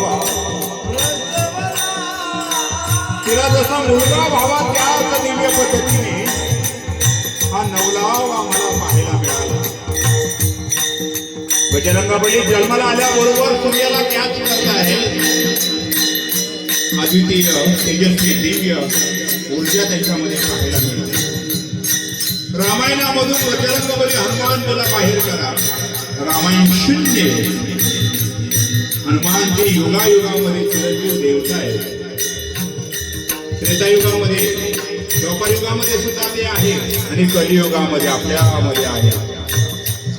भावा तिला जसा मुलगा भावा त्याच दिव्य पद्धतीने हा नवलाव आम्हाला पाहायला मिळाला. बजरंगबली जन्माला आल्याबरोबर सूर्याला कॅच करत आहे. अद्वितीय तेजस्वी दिव्य ऊर्जा त्यांच्यामध्ये पाहायला मिळते. रामायणामधून बजरंगबली हनुमान मला बाहेर करा. रामायण शून्य. हनुमान जे युगायुगामध्ये चिरंजीव देवता आहे. त्रेतायुगामध्ये द्वापारयुगामध्ये सुद्धा ते आहे आणि कलियुगामध्ये आपल्यामध्ये आहे.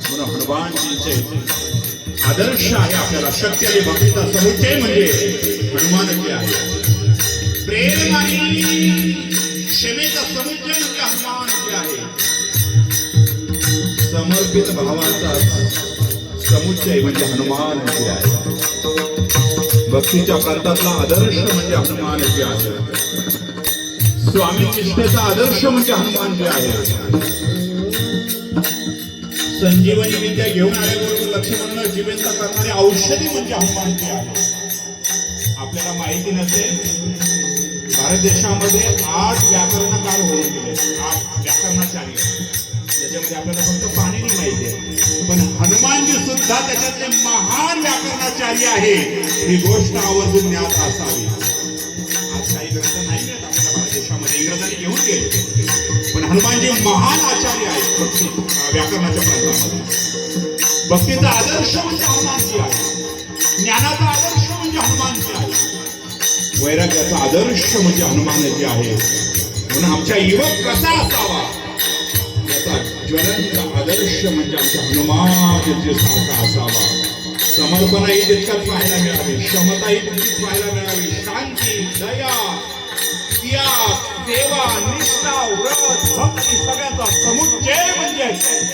म्हणून हनुमानजींचे आदर्श आहे. आपल्याला शक्ती आणि भक्तीचा समुच्चय म्हणजे हनुमानजी आहे. प्रेम आणि क्षमेचा समुच्चय म्हणजे हनुमानजी आहे. समर्पित भावाचा समुच्चय म्हणजे हनुमानजी आहे. भक्तीच्या पंथातला आदर्श म्हणजे हनुमानजी आहे. स्वामी निष्ठेचा आदर्श म्हणजे हनुमानजी आहे. संजीवनी विद्या घेऊन आल्याबरोबर लक्ष्मणाला जिवंत करणारे औषधी म्हणजे हनुमानजी आहे. आपल्याला माहिती नसेल, भारत देशामध्ये 8 व्याकरणकार होऊन गेले. 8 व्याकरणाचार्य. त्याच्यामध्ये आपल्याला फक्त पाणिनी माहिती आहे, पण हनुमानजी सुद्धा त्याच्यातले महान व्याकरणाचार्य आहे. ही गोष्ट आवर्जून ज्ञात असावी. आज काही ग्रंथ नाही मिळत आपल्याला भारत देशामध्ये, इंग्रजांनी घेऊन गेले, पण हनुमानजी महान आचार्य आहेत व्याकरणाच्या प्रांतामध्ये. भक्तीचा आदर्श म्हणजे हनुमानजी आहे. ज्ञानाचा आदर्श म्हणजे हनुमानजी आहे. वैराग्याचा आदर्श म्हणजे हनुमानजी आहे. म्हणून आमच्या युवक कसा असावा याचा ज्वलंत आदर्श म्हणजे आमच्या हनुमानजी सारखा असावा. समर्पणही तितकंच पाहायला मिळावी, क्षमताही तितकीच पाहायला मिळावी. शांती, दया, त्याग, सेवा, निष्ठा, व्रत, भक्ती सगळ्याचा समुच्चय म्हणजे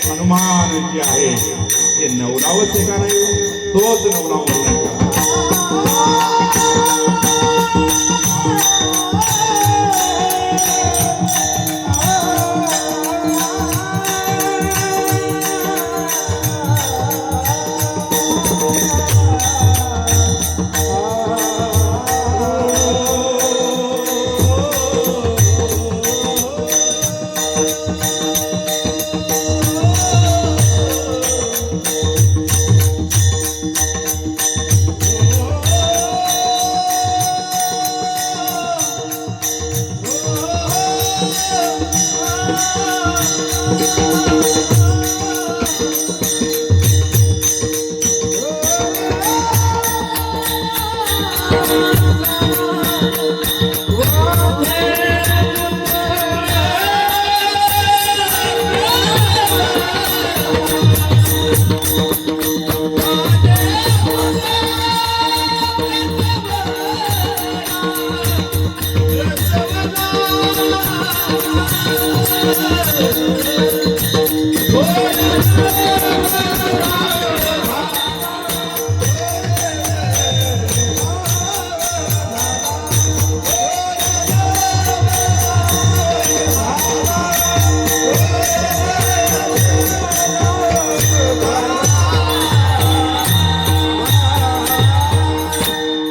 हनुमानजी आहे. हे नवलावच आहे का नाही? तोच नवलाव